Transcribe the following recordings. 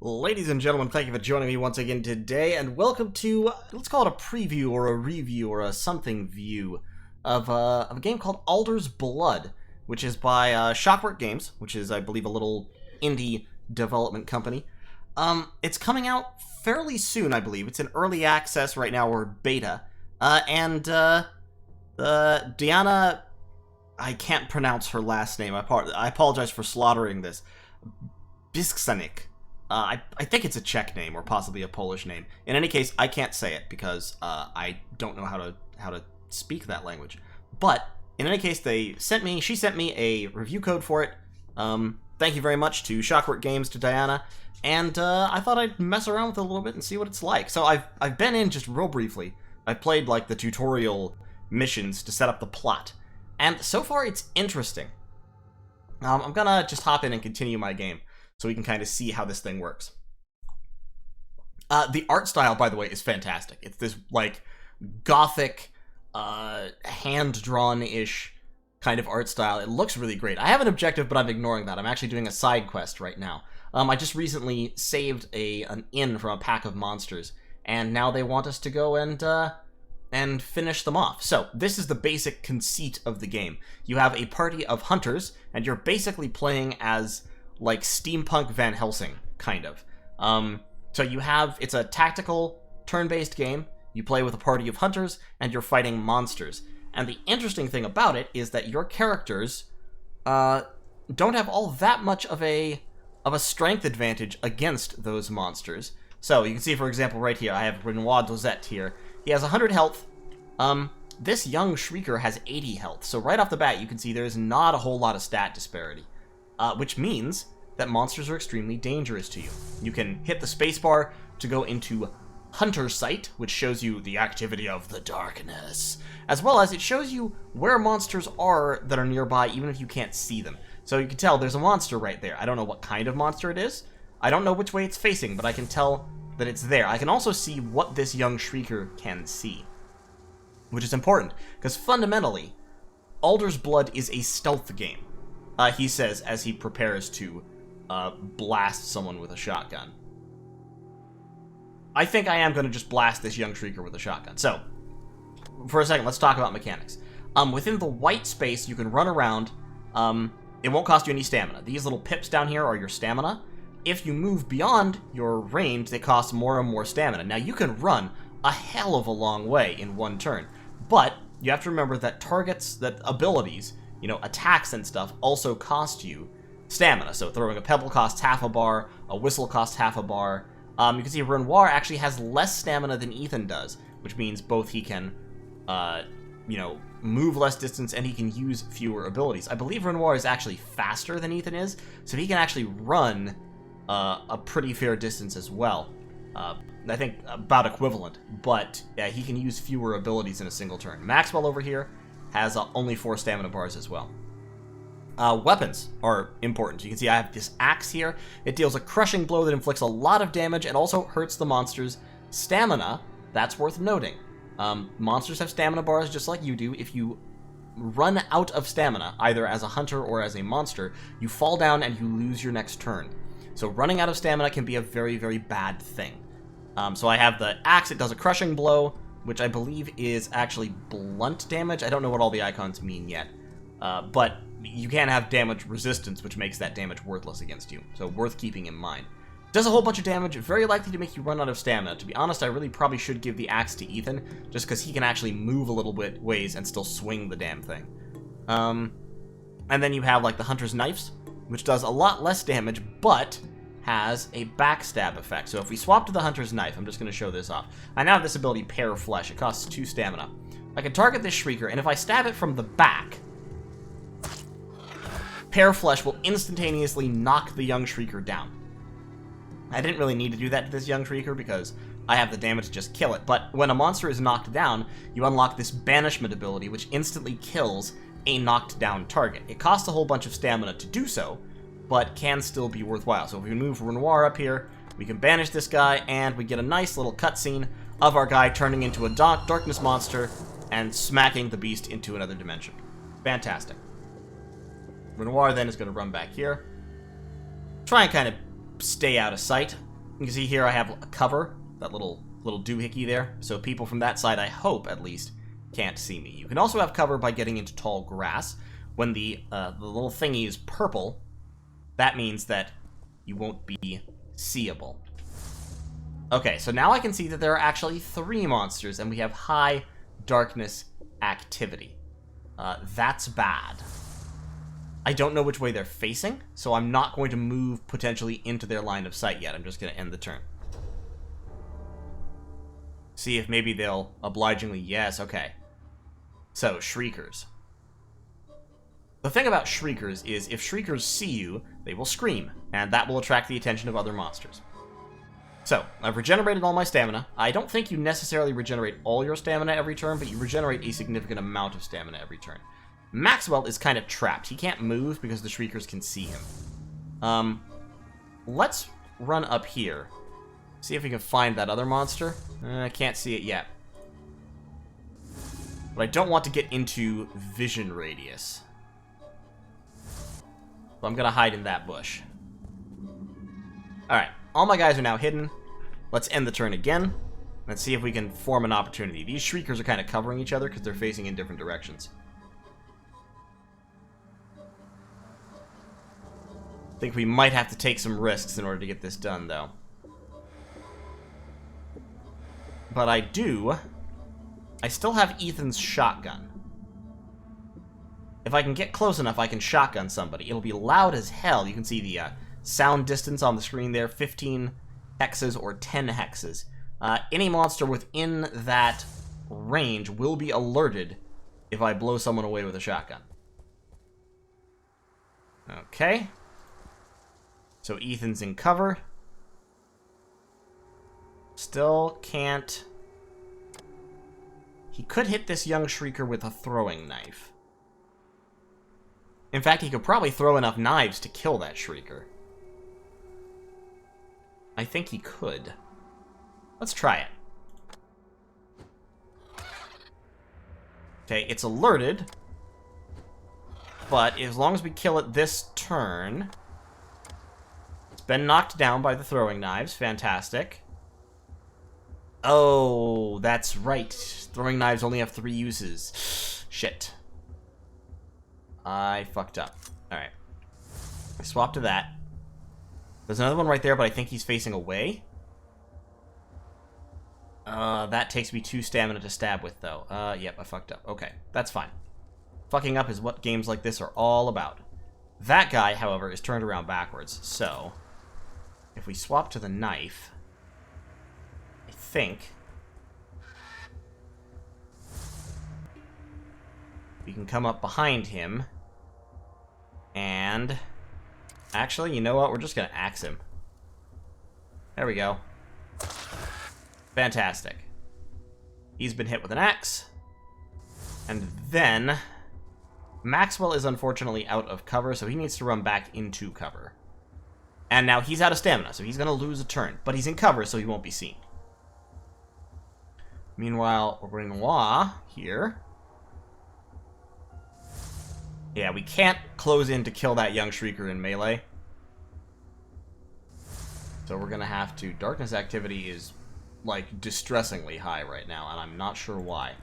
Ladies and gentlemen, thank you for joining me once again today, and welcome to, let's call it a preview or a review or a something view of a game called Alder's Blood, which is by Shockwork Games, which is, I believe, a little indie development company. It's coming out fairly soon, I believe. It's in early access right now, or beta, and Diana, I can't pronounce her last name, I apologize for slaughtering this, Bisksanik. I think it's a Czech name or possibly a Polish name. In any case, I can't say it because I don't know how to speak that language. But in any case, she sent me a review code for it. Thank you very much to Shockwork Games, to Diana, and I thought I'd mess around with it a little bit and see what it's like. So I've been in just real briefly. I've played like the tutorial missions to set up the plot, and so far it's interesting. I'm gonna just hop in and continue my game, so we can kind of see how this thing works. The art style, by the way, is fantastic. It's this, like, gothic, hand-drawn-ish kind of art style. It looks really great. I have an objective, but I'm ignoring that. I'm actually doing a side quest right now. I just recently saved an inn from a pack of monsters, and now they want us to go and finish them off. So, this is the basic conceit of the game. You have a party of hunters, and you're basically playing as like steampunk Van Helsing, kind of. So it's a tactical, turn-based game. You play with a party of hunters, and you're fighting monsters. And the interesting thing about it is that your characters don't have all that much of a strength advantage against those monsters. So you can see, for example, right here, I have Renoir Dosette here. He has 100 health. This young Shrieker has 80 health. So right off the bat, you can see there's not a whole lot of stat disparity. Which means that monsters are extremely dangerous to you. You can hit the spacebar to go into Hunter Sight, which shows you the activity of the darkness, as well as it shows you where monsters are that are nearby, even if you can't see them. So you can tell there's a monster right there. I don't know what kind of monster it is. I don't know which way it's facing, but I can tell that it's there. I can also see what this young Shrieker can see, which is important, because fundamentally, Alder's Blood is a stealth game. He says as he prepares to blast someone with a shotgun. I think I am going to just blast this young Shrieker with a shotgun. So, for a second, let's talk about mechanics. Within the white space, you can run around. It won't cost you any stamina. These little pips down here are your stamina. If you move beyond your range, they cost more and more stamina. Now, you can run a hell of a long way in one turn, but you have to remember that that abilities, you know, attacks and stuff, also cost you stamina. So throwing a pebble costs half a bar, a whistle costs half a bar. You can see Renoir actually has less stamina than Ethan does, which means both he can, move less distance and he can use fewer abilities. I believe Renoir is actually faster than Ethan is, so he can actually run a pretty fair distance as well. I think about equivalent, but he can use fewer abilities in a single turn. Maxwell over here has only 4 stamina bars as well. Weapons are important. You can see I have this axe here. It deals a crushing blow that inflicts a lot of damage and also hurts the monster's stamina. That's worth noting. Monsters have stamina bars just like you do. If you run out of stamina, either as a hunter or as a monster, you fall down and you lose your next turn. So running out of stamina can be a very, very bad thing. So I have the axe. It does a crushing blow, which I believe is actually blunt damage. I don't know what all the icons mean yet. But you can have damage resistance, which makes that damage worthless against you. So worth keeping in mind. Does a whole bunch of damage, very likely to make you run out of stamina. To be honest, I really probably should give the axe to Ethan, just because he can actually move a little bit ways and still swing the damn thing. And then you have like the Hunter's Knives, which does a lot less damage, but has a backstab effect. So if we swap to the Hunter's Knife, I'm just going to show this off. I now have this ability, Pair Flesh. It costs 2 stamina. I can target this Shrieker, and if I stab it from the back, Pair Flesh will instantaneously knock the young Shrieker down. I didn't really need to do that to this young Shrieker because I have the damage to just kill it, but when a monster is knocked down, you unlock this Banishment ability, which instantly kills a knocked down target. It costs a whole bunch of stamina to do so, but can still be worthwhile. So if we move Renoir up here, we can banish this guy, and we get a nice little cutscene of our guy turning into a darkness monster and smacking the beast into another dimension. Fantastic. Renoir then is going to run back here. Try and kind of stay out of sight. You can see here I have a cover, that little doohickey there, so people from that side, I hope at least, can't see me. You can also have cover by getting into tall grass. When the little thingy is purple, that means that you won't be seeable. Okay, so now I can see that there are actually 3 monsters, and we have high darkness activity. That's bad. I don't know which way they're facing, so I'm not going to move potentially into their line of sight yet. I'm just going to end the turn. See if maybe they'll obligingly... Yes, okay. So, Shriekers. The thing about Shriekers is if Shriekers see you, they will scream, and that will attract the attention of other monsters. So, I've regenerated all my stamina. I don't think you necessarily regenerate all your stamina every turn, but you regenerate a significant amount of stamina every turn. Maxwell is kind of trapped. He can't move because the Shriekers can see him. Let's run up here. See if we can find that other monster. I can't see it yet. But I don't want to get into vision radius. So I'm going to hide in that bush. Alright, all my guys are now hidden. Let's end the turn again. Let's see if we can form an opportunity. These Shriekers are kind of covering each other because they're facing in different directions. I think we might have to take some risks in order to get this done, though. But I still have Ethan's shotgun. If I can get close enough, I can shotgun somebody. It'll be loud as hell. You can see the sound distance on the screen there, 15 hexes or 10 hexes. Any monster within that range will be alerted if I blow someone away with a shotgun. Okay. So Ethan's in cover. Still can't... He could hit this young Shrieker with a throwing knife. In fact, he could probably throw enough knives to kill that Shrieker. I think he could. Let's try it. Okay, it's alerted. But as long as we kill it this turn... It's been knocked down by the throwing knives. Fantastic. Oh, that's right. Throwing knives only have 3 uses. Shit. I fucked up. Alright. I swapped to that. There's another one right there, but I think he's facing away. That takes me 2 stamina to stab with, though. Yep, I fucked up. Okay, that's fine. Fucking up is what games like this are all about. That guy, however, is turned around backwards, so... If we swap to the knife... I think... we can come up behind him... And... Actually, you know what? We're just gonna axe him. There we go. Fantastic. He's been hit with an axe. And then... Maxwell is unfortunately out of cover, so he needs to run back into cover. And now he's out of stamina, so he's gonna lose a turn. But he's in cover, so he won't be seen. Meanwhile, Renoir here... Yeah, we can't close in to kill that young Shrieker in melee. So we're gonna have to... Darkness activity is, like, distressingly high right now, and I'm not sure why.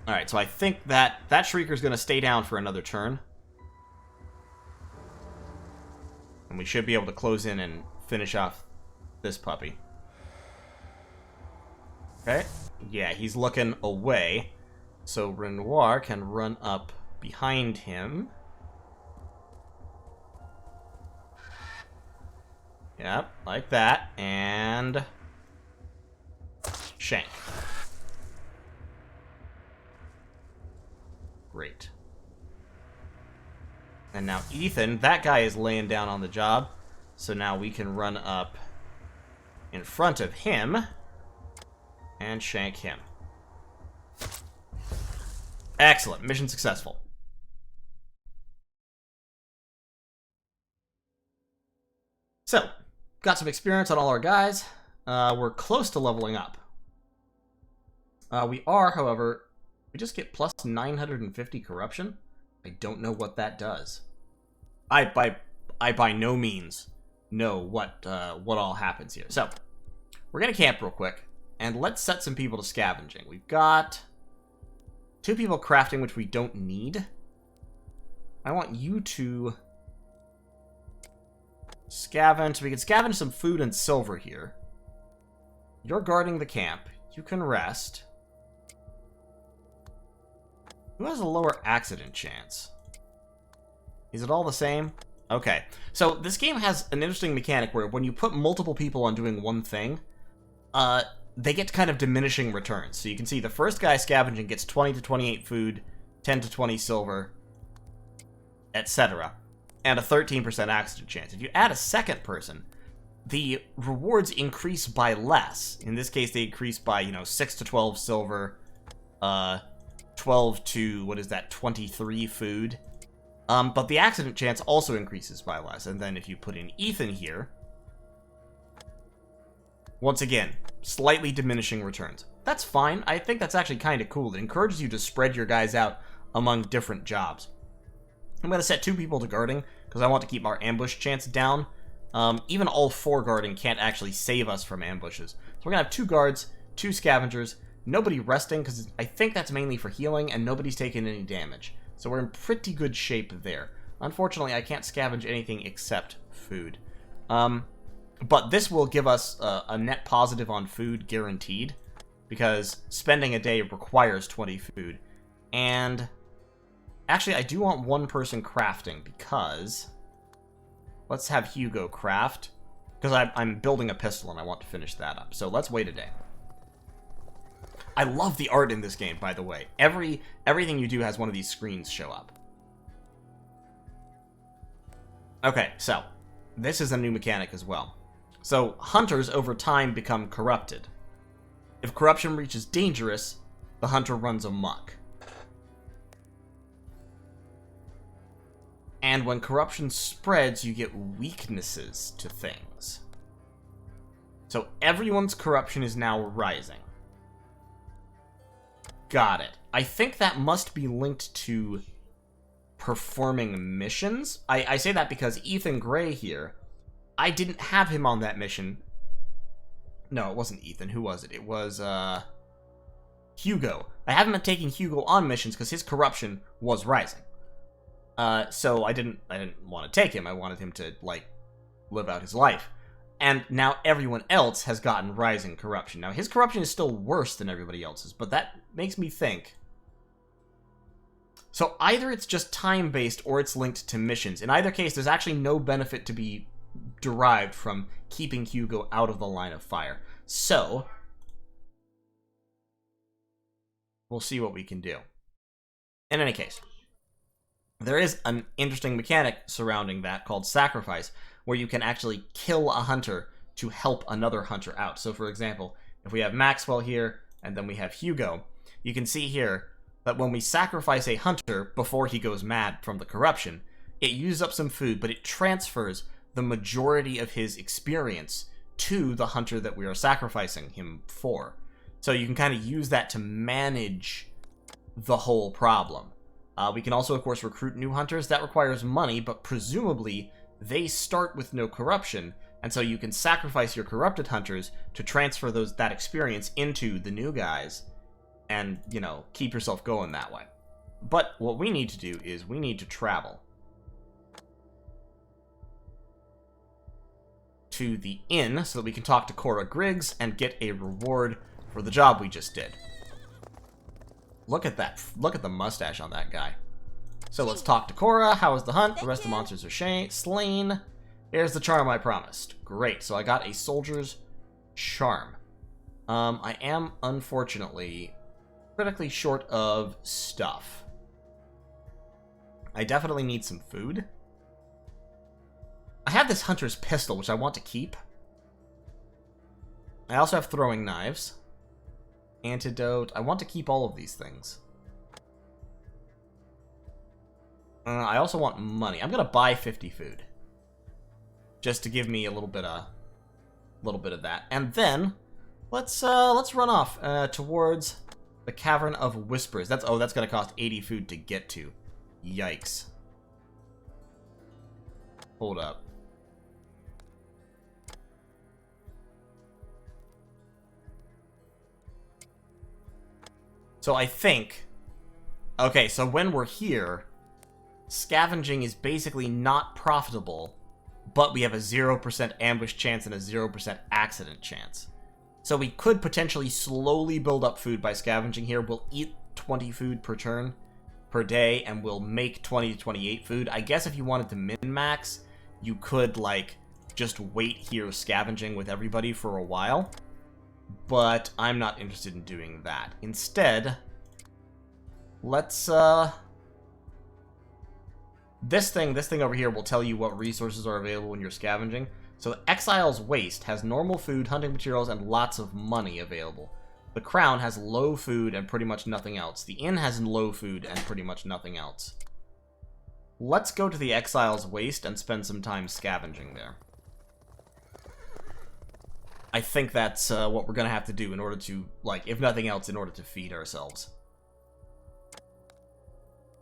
Alright, so I think that Shrieker's gonna stay down for another turn. And we should be able to close in and finish off this puppy. Okay. Yeah, he's looking away. So Renoir can run up behind him. Yep, like that. And... shank. Great. And now Ethan, that guy is laying down on the job. So now we can run up in front of him and shank him. Excellent. Mission successful. So, got some experience on all our guys. We're close to leveling up. We are, however, we just get plus 950 corruption. I don't know what that does. I I by no means know what all happens here. So, we're gonna camp real quick, and let's set some people to scavenging. We've got 2 people crafting, which we don't need. I want you to scavenge, so we can scavenge some food and silver here. You're guarding the camp. You can rest. Who has a lower accident chance? Is it all the same? Okay. So this game has an interesting mechanic where when you put multiple people on doing one thing, they get kind of diminishing returns. So you can see the first guy scavenging gets 20 to 28 food, 10 to 20 silver, etc. And a 13% accident chance. If you add a second person, the rewards increase by less. In this case, they increase by, 6 to 12 silver, 12 to, 23 food. But the accident chance also increases by less. And then if you put in Ethan here, once again, slightly diminishing returns. That's fine. I think that's actually kind of cool. It encourages you to spread your guys out among different jobs. I'm going to set 2 people to guarding, because I want to keep our ambush chance down. Even all 4 guarding can't actually save us from ambushes. So we're going to have 2 guards, 2 scavengers, nobody resting, because I think that's mainly for healing, and nobody's taking any damage. So we're in pretty good shape there. Unfortunately, I can't scavenge anything except food. But this will give us a net positive on food guaranteed, because spending a day requires 20 food. And actually, I do want 1 person crafting, because let's have Hugo craft, because I'm building a pistol and I want to finish that up. So let's wait a day. I love the art in this game, by the way. Everything you do has one of these screens show up. Okay, so this is a new mechanic as well. So hunters over time become corrupted. If corruption reaches dangerous, the hunter runs amok. And when corruption spreads, you get weaknesses to things. So everyone's corruption is now rising. Got it. I think that must be linked to performing missions. I say that because Ethan Gray here, I didn't have him on that mission. No, it wasn't Ethan. Who was it? It was, Hugo. I haven't been taking Hugo on missions because his corruption was rising. So I didn't want to take him. I wanted him to, live out his life. And now everyone else has gotten rising corruption. Now, his corruption is still worse than everybody else's, but that makes me think. So either it's just time-based or it's linked to missions. In either case, there's actually no benefit to be derived from keeping Hugo out of the line of fire. So we'll see what we can do. In any case, there is an interesting mechanic surrounding that called sacrifice, where you can actually kill a hunter to help another hunter out. So for example, if we have Maxwell here, and then we have Hugo, you can see here that when we sacrifice a hunter before he goes mad from the corruption, it uses up some food, but it transfers the majority of his experience to the hunter that we are sacrificing him for. So you can kind of use that to manage the whole problem. We can also, of course, recruit new hunters. That requires money, but presumably they start with no corruption, and so you can sacrifice your corrupted hunters to transfer that experience into the new guys and, keep yourself going that way. But what we need to do is we need to travel to the inn so that we can talk to Cora Griggs and get a reward for the job we just did. Look at that. Look at the mustache on that guy. So let's talk to Cora. How was the hunt? The rest of the monsters are slain. Here's the charm I promised. Great. So I got a soldier's charm. I am, unfortunately, critically short of stuff. I definitely need some food. I have this hunter's pistol, which I want to keep. I also have throwing knives. Antidote. I want to keep all of these things. I also want money. I'm gonna buy 50 food, just to give me a little bit of that. And then let's run off towards the Cavern of Whispers. That's gonna cost 80 food to get to. Yikes. Hold up. So I think... Okay, so when we're here, scavenging is basically not profitable, but we have a 0% ambush chance and a 0% accident chance. So we could potentially slowly build up food by scavenging here. We'll eat 20 food per turn, per day, and we'll make 20 to 28 food. I guess if you wanted to min-max, you could, like, just wait here scavenging with everybody for a while. But I'm not interested in doing that. Instead, let's, This thing over here will tell you what resources are available when you're scavenging. So Exile's Waste has normal food, hunting materials, and lots of money available. The Crown has low food and pretty much nothing else. The Inn has low food and pretty much nothing else. Let's go to the Exile's Waste and spend some time scavenging there. I think that's what we're going to have to do in order to, like, if nothing else, in order to feed ourselves.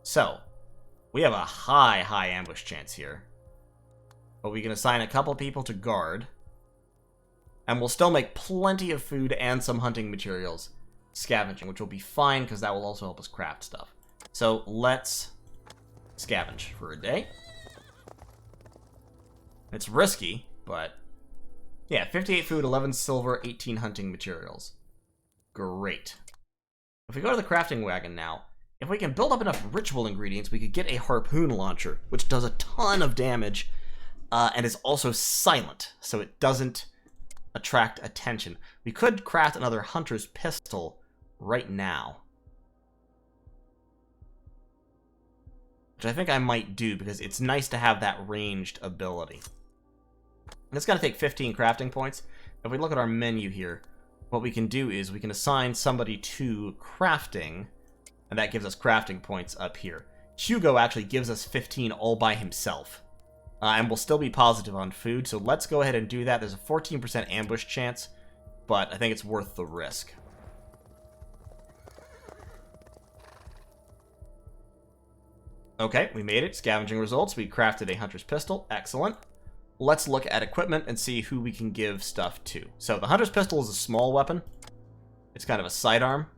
So, we have a high ambush chance here. But we can assign a couple people to guard. And we'll still make plenty of food and some hunting materials scavenging, which will be fine because that will also help us craft stuff. So let's scavenge for a day. It's risky, but yeah, 58 food, 11 silver, 18 hunting materials. Great. If we go to the crafting wagon now, if we can build up enough ritual ingredients, we could get a harpoon launcher, which does a ton of damage and is also silent, so it doesn't attract attention. We could craft another hunter's pistol right now, which I think I might do because it's nice to have that ranged ability. And it's going to take 15 crafting points. If we look at our menu here, what we can do is we can assign somebody to crafting, and that gives us crafting points up here. Hugo actually gives us 15 all by himself. And we'll still be positive on food, so let's go ahead and do that. There's a 14% ambush chance, but I think it's worth the risk. Okay, we made it. Scavenging results. We crafted a hunter's pistol. Excellent. Let's look at equipment and see who we can give stuff to. So the hunter's pistol is a small weapon. It's kind of a sidearm.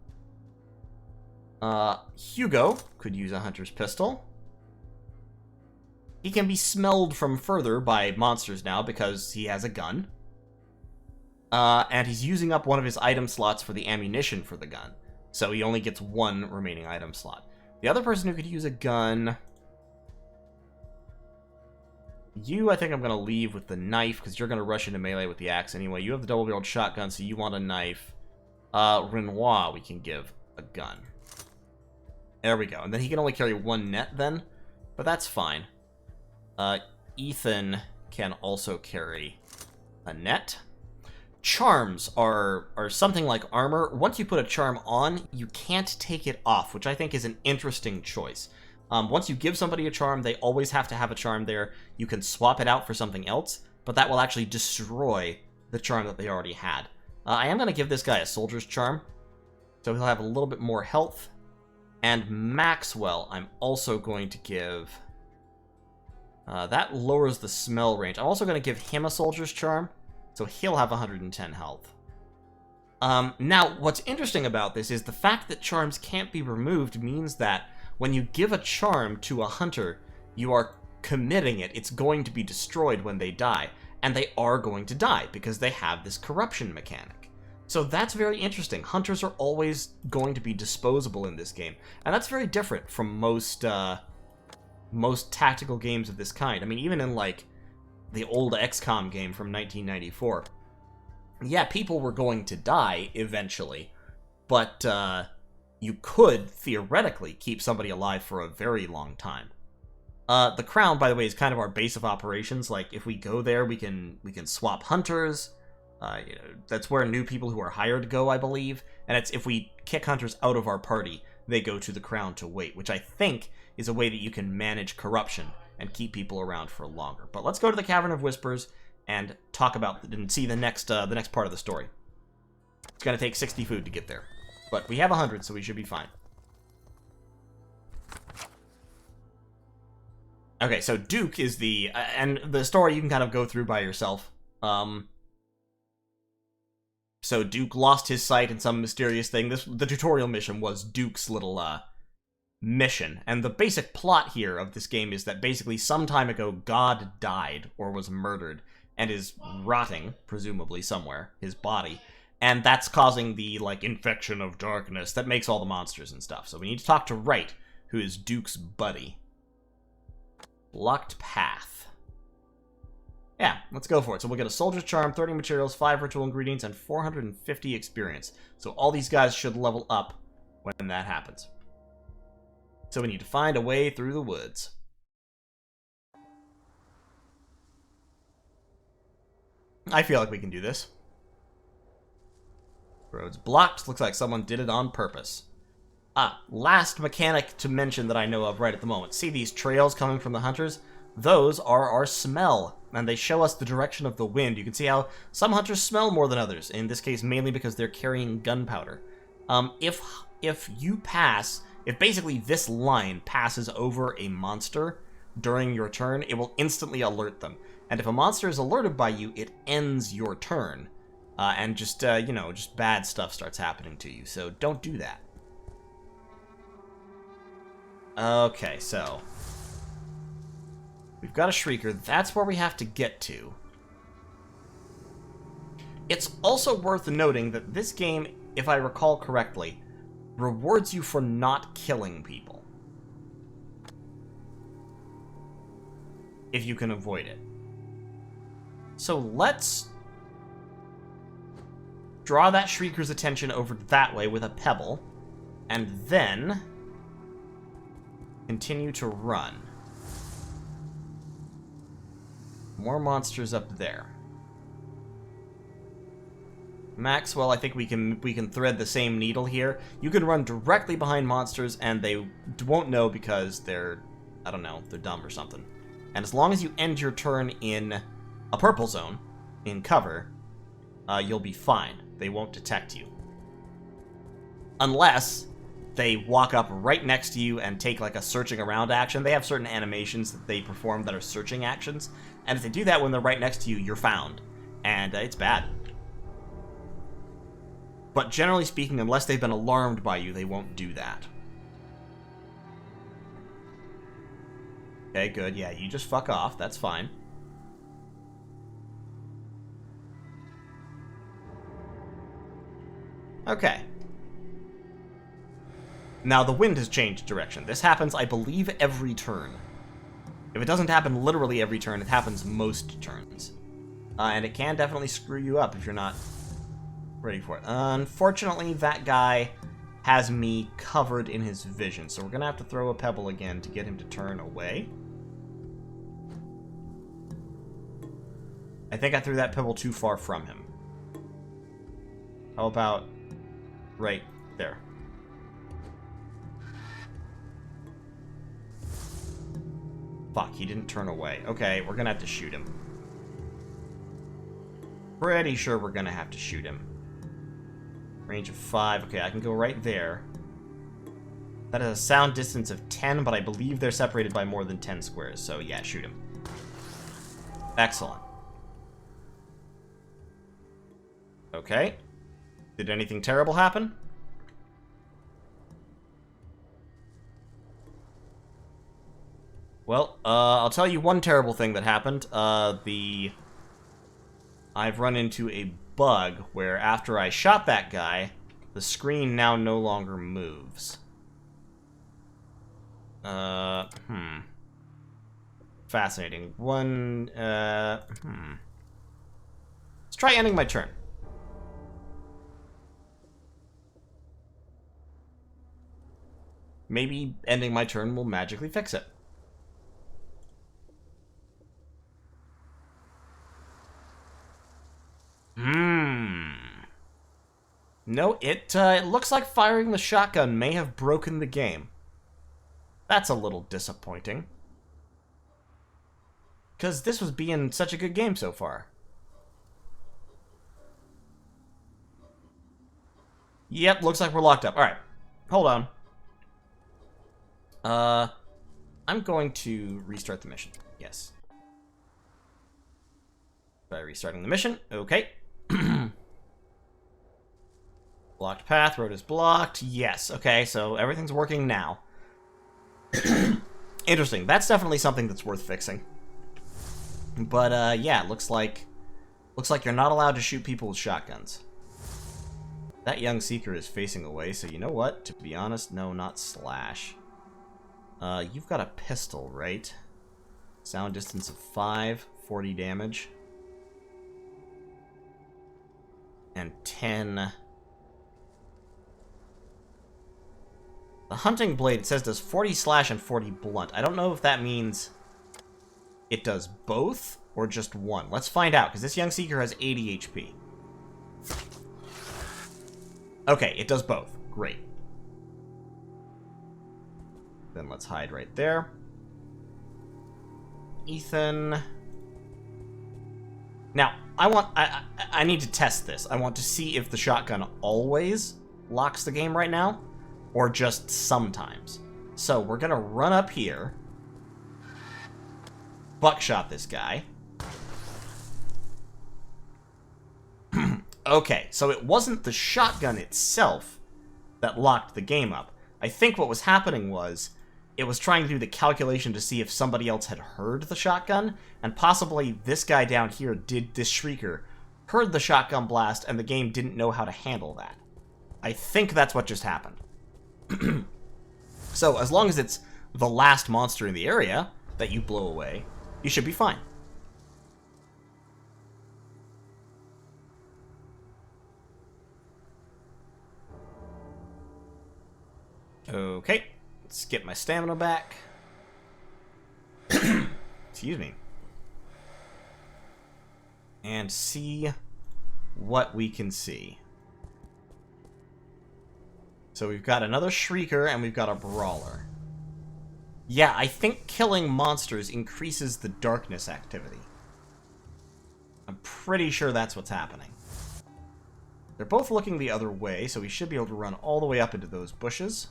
Hugo could use a hunter's pistol. He can be smelled from further by monsters now because he has a gun. And he's using up one of his item slots for the ammunition for the gun. So he only gets one remaining item slot. The other person who could use a gun... You, I think I'm going to leave with the knife because you're going to rush into melee with the axe anyway. You have the double-barreled shotgun, so you want a knife. Renoir, we can give a gun. There we go. And then he can only carry one net then, but that's fine. Ethan can also carry a net. Charms are something like armor. Once you put a charm on, you can't take it off, which I think is an interesting choice. Once you give somebody a charm, they always have to have a charm there. You can swap it out for something else, but that will actually destroy the charm that they already had. I am going to give this guy a soldier's charm, so he'll have a little bit more health. And Maxwell, I'm also going to give... that lowers the smell range. I'm also going to give him a soldier's charm, so he'll have 110 health. Now, what's interesting about this is the fact that charms can't be removed means that when you give a charm to a hunter, you are committing it. It's going to be destroyed when they die, and they are going to die because they have this corruption mechanic. So that's very interesting. Hunters are always going to be disposable in this game, and that's very different from most tactical games of this kind. I mean, even in, like, the old XCOM game from 1994, yeah, people were going to die eventually, but you could, theoretically, keep somebody alive for a very long time. The Crown, by the way, is kind of our base of operations. Like, if we go there, we can swap hunters. You know, that's where new people who are hired go, I believe. And it's if we kick hunters out of our party, they go to the Crown to wait, which I think is a way that you can manage corruption and keep people around for longer. But let's go to the Cavern of Whispers and talk about and see the next part of the story. It's going to take 60 food to get there, but we have 100, so we should be fine. Okay, so Duke is the... and the story you can kind of go through by yourself. So Duke lost his sight in some mysterious thing. The tutorial mission was Duke's little, mission. And the basic plot here of this game is that basically some time ago God died or was murdered and is rotting, presumably somewhere, his body. And that's causing the, like, infection of darkness that makes all the monsters and stuff. So we need to talk to Wright, who is Duke's buddy. Locked path. Yeah, let's go for it. So we'll get a soldier's charm, 30 materials, 5 ritual ingredients, and 450 experience. So all these guys should level up when that happens. So we need to find a way through the woods. I feel like we can do this. Roads blocked. Looks like someone did it on purpose. Last mechanic to mention that I know of right at the moment. See these trails coming from the hunters? Those are our smell, and they show us the direction of the wind. You can see how some hunters smell more than others, in this case mainly because they're carrying gunpowder. If basically this line passes over a monster during your turn, it will instantly alert them. And if a monster is alerted by you, it ends your turn. And just bad stuff starts happening to you, so don't do that. Okay, so we've got a Shrieker. That's where we have to get to. It's also worth noting that this game, if I recall correctly, rewards you for not killing people, if you can avoid it. So let's draw that Shrieker's attention over that way with a pebble, and then continue to run. More monsters up there. Maxwell, I think we can thread the same needle here. You can run directly behind monsters and they won't know because they're, I don't know, they're dumb or something. And as long as you end your turn in a purple zone, in cover, you'll be fine. They won't detect you. Unless they walk up right next to you and take like a searching around action. They have certain animations that they perform that are searching actions. And if they do that when they're right next to you, you're found. And it's bad. But generally speaking, unless they've been alarmed by you, they won't do that. Okay, good. Yeah, you just fuck off. That's fine. Okay. Now, the wind has changed direction. This happens, I believe, every turn. If it doesn't happen literally every turn, it happens most turns. And it can definitely screw you up if you're not ready for it. Unfortunately, that guy has me covered in his vision, so we're going to have to throw a pebble again to get him to turn away. I think I threw that pebble too far from him. How about right there? Fuck, he didn't turn away. Okay, we're gonna have to shoot him. Pretty sure we're gonna have to shoot him. Range of 5. Okay, I can go right there. That has a sound distance of 10, but I believe they're separated by more than 10 squares. So yeah, shoot him. Excellent. Okay. Did anything terrible happen? Well, I'll tell you one terrible thing that happened. I've run into a bug where after I shot that guy, the screen now no longer moves. Fascinating. Let's try ending my turn. Maybe ending my turn will magically fix it. No, it looks like firing the shotgun may have broken the game. That's a little disappointing. Because this was being such a good game so far. Yep, looks like we're locked up. Alright, hold on. I'm going to restart the mission. Yes. Try restarting the mission. Okay. Blocked path. Road is blocked. Yes. Okay, so everything's working now. Interesting. That's definitely something that's worth fixing. But, yeah, looks like you're not allowed to shoot people with shotguns. That young seeker is facing away, so you know what? To be honest, no, not slash. You've got a pistol, right? Sound distance of 5, 40 damage. And 10. The hunting blade, it says, does 40 slash and 40 blunt. I don't know if that means it does both or just one. Let's find out, because this young seeker has 80 HP. Okay, it does both. Great. Then let's hide right there. Ethan. Now, I need to test this. I want to see if the shotgun always locks the game right now, or just sometimes. So, we're gonna run up here. Buckshot this guy. Okay, so it wasn't the shotgun itself that locked the game up. I think what was happening was, it was trying to do the calculation to see if somebody else had heard the shotgun, and possibly this guy down here this Shrieker, heard the shotgun blast, and the game didn't know how to handle that. I think that's what just happened. So, as long as it's the last monster in the area that you blow away, you should be fine. Okay, let's get my stamina back. Excuse me. And see what we can see. So we've got another Shrieker and we've got a Brawler. Yeah, I think killing monsters increases the darkness activity. I'm pretty sure that's what's happening. They're both looking the other way, so we should be able to run all the way up into those bushes.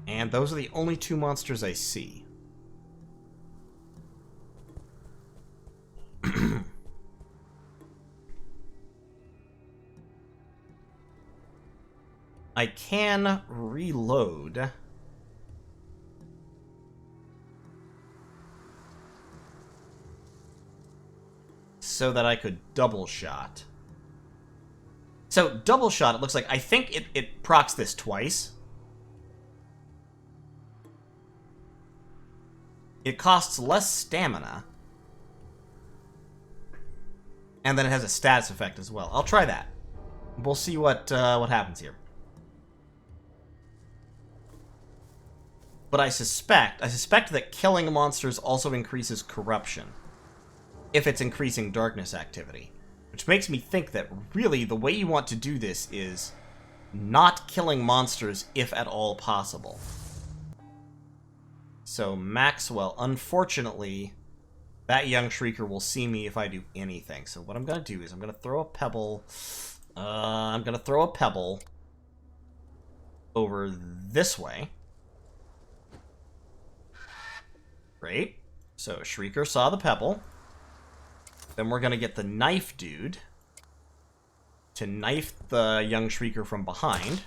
And those are the only two monsters I see. I can reload. So that I could double shot. So, double shot, it looks like, I think it procs this twice. It costs less stamina. And then it has a status effect as well. I'll try that. We'll see what happens here. But I suspect that killing monsters also increases corruption. If it's increasing darkness activity. Which makes me think that really the way you want to do this is not killing monsters if at all possible. So Maxwell, unfortunately, that young Shrieker will see me if I do anything. So what I'm going to do is I'm going to throw a pebble. I'm going to throw a pebble over this way. Great. So Shrieker saw the pebble. Then we're going to get the knife dude to knife the young Shrieker from behind.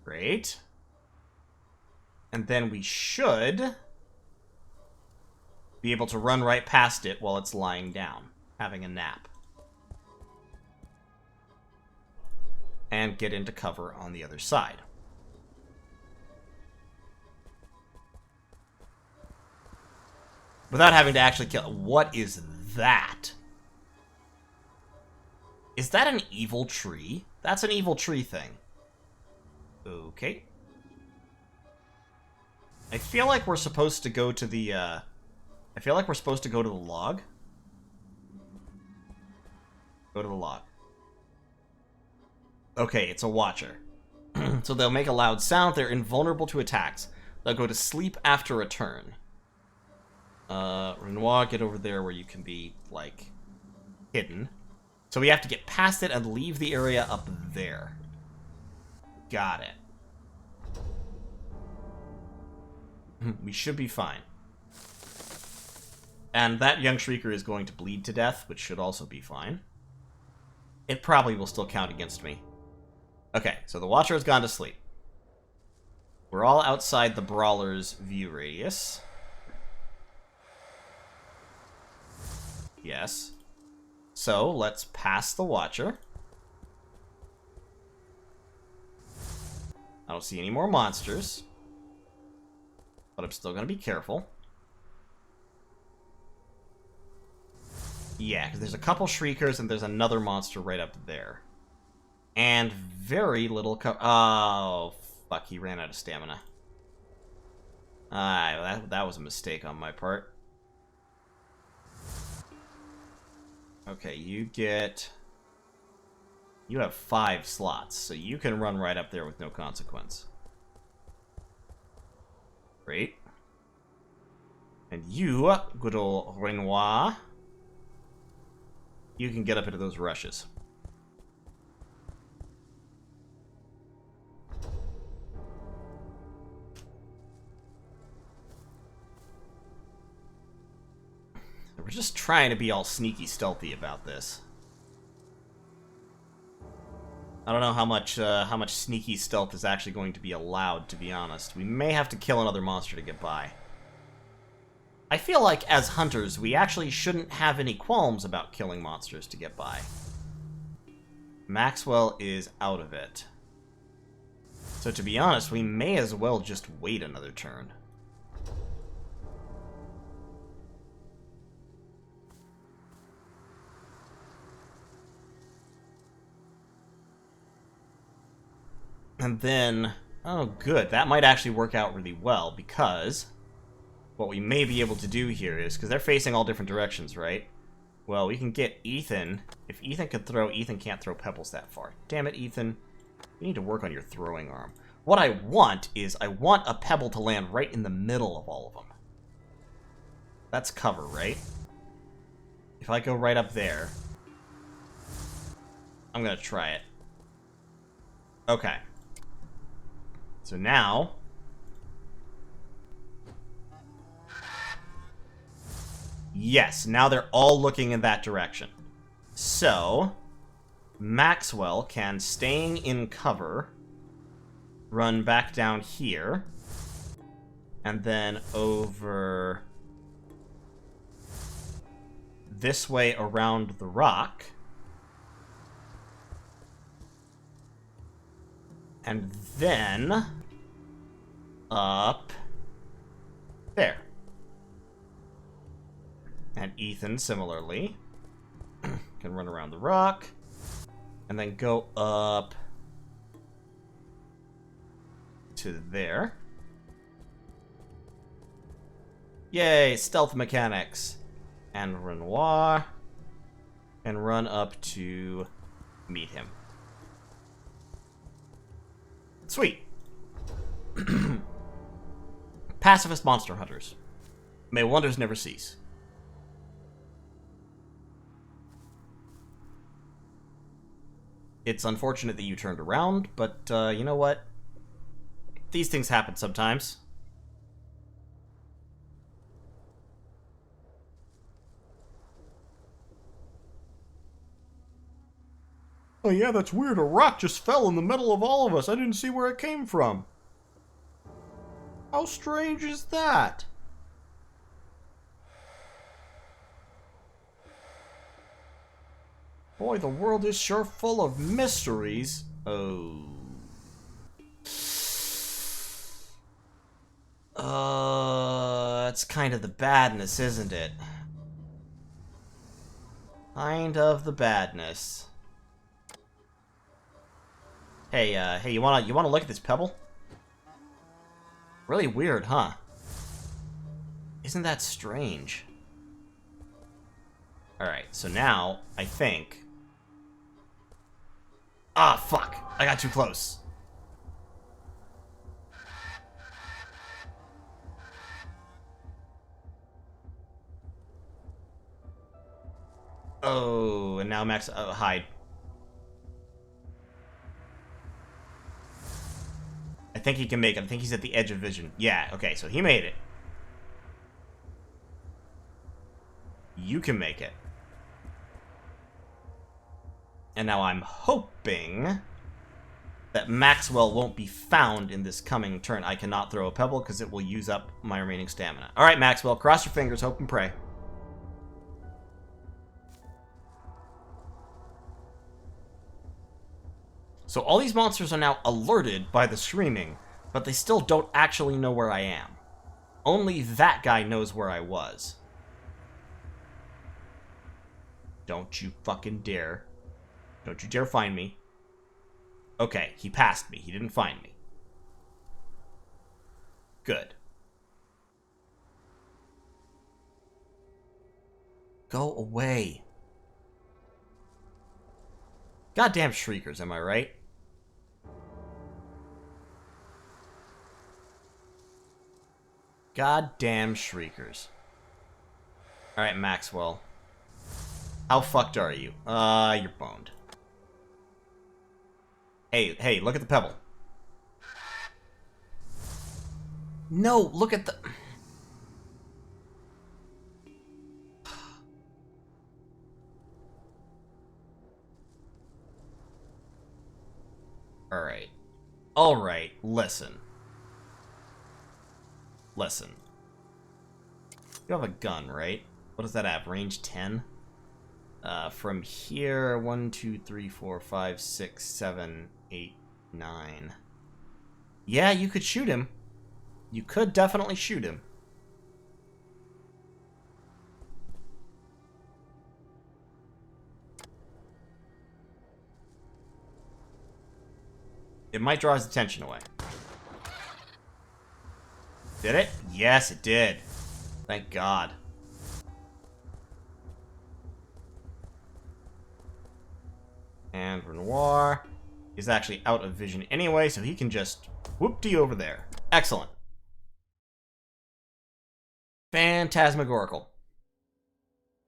Great. And then we should be able to run right past it while it's lying down, having a nap. And get into cover on the other side. Without having to actually kill... What is that? Is that an evil tree? That's an evil tree thing. Okay. I feel like we're supposed to go to the, I feel like we're supposed to go to the log. Go to the log. Okay, it's a watcher. So they'll make a loud sound. They're invulnerable to attacks. They'll go to sleep after a turn. Renoir, get over there where you can be, like, hidden. So we have to get past it and leave the area up there. Got it. We should be fine. And that young Shrieker is going to bleed to death, which should also be fine. It probably will still count against me. Okay, so the Watcher has gone to sleep. We're all outside the Brawler's view radius. Yes. So, let's pass the Watcher. I don't see any more monsters. But I'm still going to be careful. Yeah, because there's a couple Shriekers and there's another monster right up there. And very little oh, fuck, he ran out of stamina. That was a mistake on my part. Okay, you have 5 slots, so you can run right up there with no consequence. Great. And you, good old Renoir, you can get up into those rushes. We're just trying to be all sneaky stealthy about this. I don't know how much sneaky stealth is actually going to be allowed, to be honest. We may have to kill another monster to get by. I feel like, as hunters, we actually shouldn't have any qualms about killing monsters to get by. Maxwell is out of it. So to be honest, we may as well just wait another turn. And then, oh good, that might actually work out really well, because what we may be able to do here is, because they're facing all different directions, right? Well, we can get Ethan. If Ethan could throw, Ethan can't throw pebbles that far. Damn it, Ethan. You need to work on your throwing arm. What I want is, I want a pebble to land right in the middle of all of them. That's cover, right? If I go right up there, I'm gonna try it. Okay. So now, yes, now they're all looking in that direction. So, Maxwell can, staying in cover, run back down here, and then over this way around the rock. And then up there. And Ethan, similarly, can run around the rock and then go up to there. Yay, stealth mechanics. And Renoir can run up to meet him. Sweet. Pacifist monster hunters. May wonders never cease. It's unfortunate that you turned around, but you know what? These things happen sometimes. Oh yeah, that's weird. A rock just fell in the middle of all of us. I didn't see where it came from. How strange is that? Boy, the world is sure full of mysteries. Oh. That's kind of the badness, isn't it? Kind of the badness. Hey, hey, you wanna look at this pebble? Really weird, huh? Isn't that strange? Alright, so now, I think... Ah, fuck! I got too close. Oh, and now Max... hide. I think he can make it. I think he's at the edge of vision. Yeah, okay, so he made it. You can make it. And now I'm hoping that Maxwell won't be found in this coming turn. I cannot throw a pebble because it will use up my remaining stamina. Alright, Maxwell, cross your fingers, hope and pray. So all these monsters are now alerted by the screaming, but they still don't actually know where I am. Only that guy knows where I was. Don't you fucking dare. Don't you dare find me. Okay, he passed me. He didn't find me. Good. Go away. Goddamn Shriekers, am I right? Goddamn Shriekers. Alright, Maxwell. How fucked are you? You're boned. Hey, look at the pebble. No, look at the... Alright. Alright, listen. Listen. You have a gun, right? What does that have? Range 10? From here, 1, 2, 3, 4, 5, 6, 7, 8, 9. Yeah, you could shoot him. You could definitely shoot him. It might draw his attention away. Did it? Yes, it did. Thank God. And Renoir is actually out of vision anyway, so he can just whoop-de over there. Excellent. Phantasmagorical.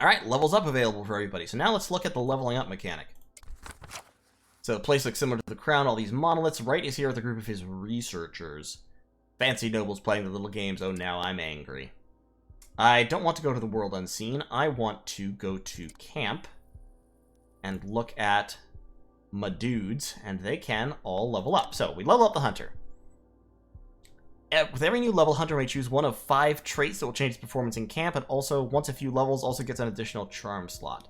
Alright, levels up available for everybody. So now let's look at the leveling up mechanic. So the place looks similar to the crown, all these monoliths. Wright is here with a group of his researchers. Fancy nobles playing the little games. Oh, now I'm angry. I don't want to go to the world unseen. I want to go to camp and look at my dudes, and they can all level up. So we level up the hunter. With every new level, Hunter may choose one of 5 traits that will change his performance in camp, and also, once a few levels, also gets an additional charm slot.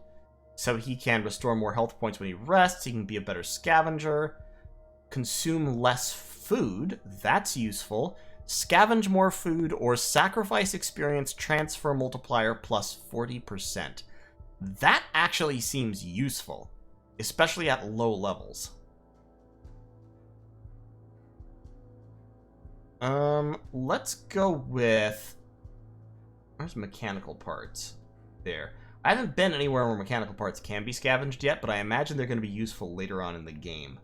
So he can restore more health points when he rests, he can be a better scavenger, consume less food, that's useful, scavenge more food, or sacrifice experience transfer multiplier plus 40%. That actually seems useful, especially at low levels. Let's go with... Where's mechanical parts? There. I haven't been anywhere where mechanical parts can be scavenged yet, but I imagine they're going to be useful later on in the game.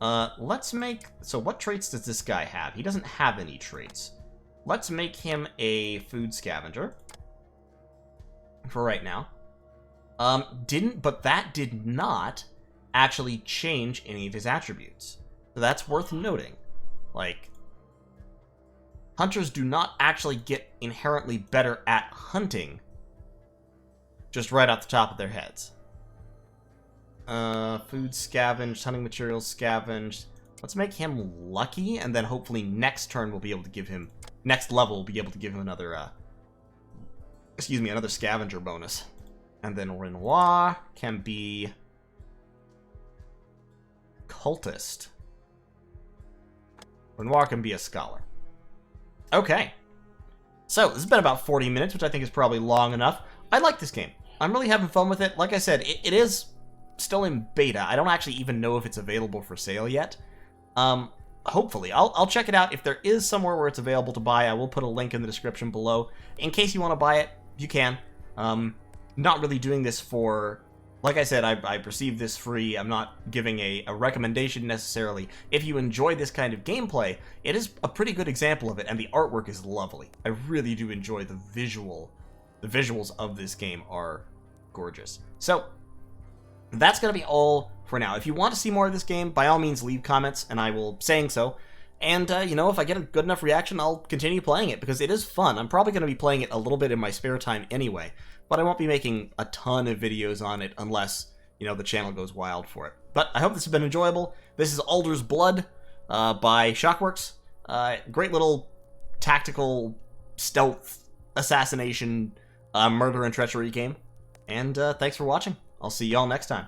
Let's make... So what traits does this guy have? He doesn't have any traits. Let's make him a food scavenger. For right now. But that did not actually change any of his attributes. So that's worth noting. Like, hunters do not actually get inherently better at hunting just right off the top of their heads. Food scavenged, hunting materials scavenged. Let's make him lucky, and then hopefully next turn we'll be able to give him... Next level we'll be able to give him another, another scavenger bonus. And then Renoir can be... cultist. Renoir can be a scholar. Okay. So, this has been about 40 minutes, which I think is probably long enough. I like this game. I'm really having fun with it. Like I said, it is still in beta. I don't actually even know if it's available for sale yet. Hopefully. I'll check it out. If there is somewhere where it's available to buy, I will put a link in the description below. In case you want to buy it, you can. Not really doing this for... Like I said, I received this free. I'm not giving a recommendation necessarily. If you enjoy this kind of gameplay, it is a pretty good example of it, and the artwork is lovely. I really do enjoy the visuals of this game are gorgeous. So, that's going to be all for now. If you want to see more of this game, by all means leave comments, and I will saying so. And, you know, if I get a good enough reaction, I'll continue playing it, because it is fun. I'm probably going to be playing it a little bit in my spare time anyway, but I won't be making a ton of videos on it unless, you know, the channel goes wild for it. But I hope this has been enjoyable. This is Alder's Blood by Shockworks. Great little tactical stealth assassination murder and treachery game. And thanks for watching. I'll see y'all next time.